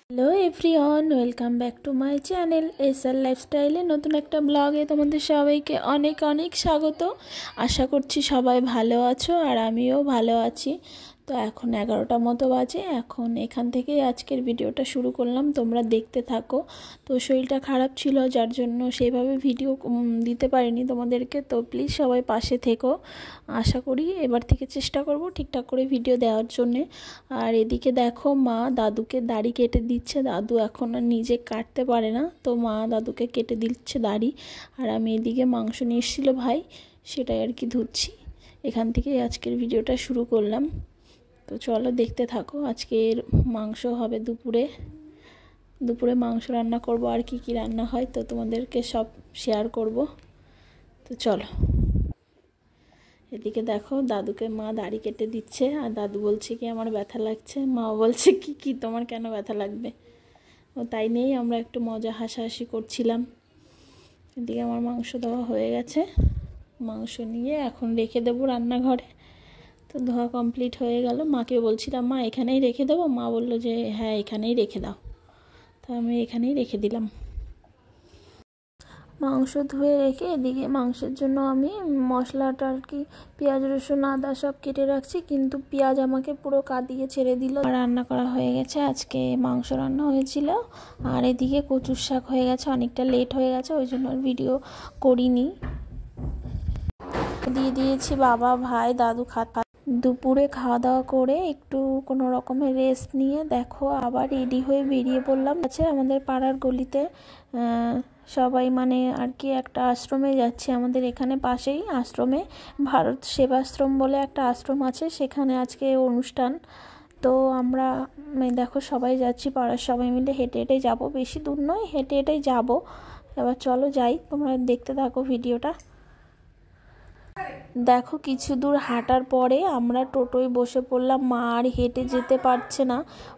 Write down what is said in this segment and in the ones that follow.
Hello everyone, welcome back to my channel SR লাইফস্টাইলে নতুন একটা ব্লগে তোমাদের সবাইকে অনেক অনেক স্বাগত। আশা করছি সবাই ভালো আছো আর আমিও ভালো আছি। তো এখন 11টার মতো বাজে। এখন এখান থেকেই আজকের ভিডিওটা শুরু করলাম, তোমরা দেখতে থাকো। তো শরীরটা খারাপ ছিল, যার জন্য সেইভাবে ভিডিও দিতে পারিনি তোমাদেরকে। তো প্লিজ সবাই পাশে থেকো। আশা করি এবার থেকে চেষ্টা করব ঠিকঠাক করে ভিডিও দেওয়ার জন্যে। আর এদিকে দেখো, মা দাদুকে দাড়ি কেটে দিচ্ছে। দাদু এখন আর নিজে কাটতে পারে না, তো মা দাদুকে কেটে দিচ্ছে দাড়ি। আর আমি এদিকে মাংস নিয়ে এসেছিলো ভাই, সেটাই আর কি ধুচ্ছি। এখান থেকেই আজকের ভিডিওটা শুরু করলাম। তো চলো দেখতে থাকো। আজকের মাংস হবে দুপুরে মাংস রান্না করব। আর কি কি রান্না হয় তো তোমাদেরকে সব শেয়ার করব। তো চলো। এদিকে দেখো, দাদুকে মা দাড়ি কেটে দিচ্ছে। আর দাদু বলছে কি আমার ব্যথা লাগছে, মা বলছে কি তোমার কেন ব্যথা লাগবে। ও তাই নিয়েই আমরা একটু মজা হাসাহাসি করছিলাম। এদিকে আমার মাংস দেওয়া হয়ে গেছে। মাংস নিয়ে এখন রেখে দেবো রান্নাঘরে। তো ধোয়া কমপ্লিট হয়ে গেল। মাকে বলছিলাম মা এখানেই রেখে দেবো, মা বললো যে হ্যাঁ এখানেই রেখে দাও। তো আমি এখানেই রেখে দিলাম। মাংস ধুয়ে রেখে এদিকে মাংসের জন্য আমি মশলাটা আর কি পেঁয়াজ রসুন আদা সব কেটে রাখছি, কিন্তু পেঁয়াজ আমাকে পুরো কাঁদিয়ে ছেড়ে দিল। রান্না করা হয়ে গেছে, আজকে মাংস রান্না হয়েছিল। আর এদিকে কচুর শাক হয়ে গেছে, অনেকটা লেট হয়ে গেছে, ওই জন্য আর ভিডিও করিনি। দিয়ে দিয়েছি বাবা ভাই দাদু দুপুরে খাওয়া দাওয়া করে একটু কোনো রকমের রেস্ট নিয়ে দেখো আবার রেডি হয়ে বেরিয়ে পড়লাম। আছে আমাদের পাড়ার গলিতে সবাই মানে আর কি একটা আশ্রমে যাচ্ছে, আমাদের এখানে পাশেই আশ্রমে ভারত সেবাশ্রম বলে একটা আশ্রম আছে, সেখানে আজকে অনুষ্ঠান। তো আমরা দেখো সবাই যাচ্ছি, পাড়ার সবাই মিলে হেঁটে হেঁটে যাবো, বেশি দূর নয়, হেঁটে হেঁটেই যাবো। এবার চলো যাই, তোমরা দেখতে থাকো ভিডিওটা। দেখো কিছু দূর হাঁটার পরে আমরা টোটোয় বসে পড়লাম। মা আর হেঁটে যেতে পারছে না,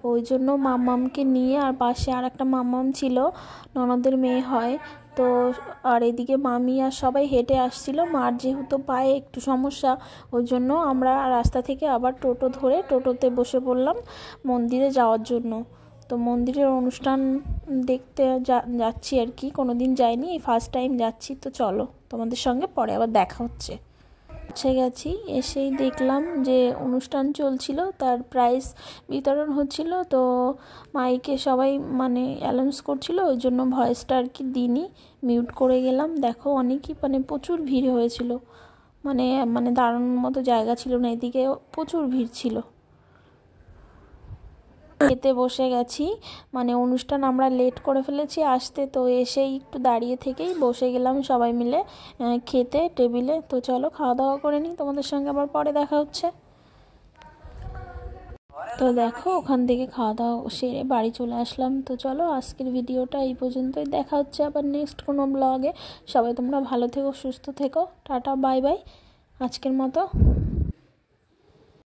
ওই জন্য মাম্মামকে নিয়ে, আর পাশে আর একটা মাম্মাম ছিল, ননদের মেয়ে হয় তো। আর এদিকে মামি আর সবাই হেঁটে আসছিল। মার যেহেতু পায়ে একটু সমস্যা, ওই জন্য আমরা রাস্তা থেকে আবার টোটো ধরে টোটোতে বসে পড়লাম মন্দিরে যাওয়ার জন্য। তো মন্দিরের অনুষ্ঠান দেখতে যাচ্ছি আর কি, কোনো দিন যাইনি, এই ফার্স্ট টাইম যাচ্ছি। তো চলো তোমাদের সঙ্গে পরে আবার দেখা হচ্ছে। গেছি, এসেই দেখলাম যে অনুষ্ঠান চলছিল, তার প্রাইজ বিতরণ হচ্ছিল। তো মাইকে সবাই মানে অ্যানাউন্স করছিল, ওই জন্য ভয়েসটা আর কি দিইনি, মিউট করে গেলাম। দেখো অনেকই মানে প্রচুর ভিড় হয়েছিল, মানে দাঁড়ানোর মতো জায়গা ছিল না, এদিকে প্রচুর ভিড় ছিল। খেতে বসে গেছি, মানে অনুষ্ঠান আমরা লেট করে ফেলেছি আসতে, তো এসেই একটু দাঁড়িয়ে থেকেই বসে গেলাম সবাই মিলে খেতে টেবিলে। তো চলো খাওয়া দাওয়া করে নিই, তোমাদের সঙ্গে আবার পরে দেখা হচ্ছে। তো দেখো ওখান থেকে খাওয়া দাওয়া সেরে বাড়ি চলে আসলাম। তো চলো আজকের ভিডিওটা এই পর্যন্তই, দেখা হচ্ছে আবার নেক্সট কোনো ব্লগে। সবাই তোমরা ভালো থেকো, সুস্থ থেকো, টাটা বাই বাই আজকের মতো।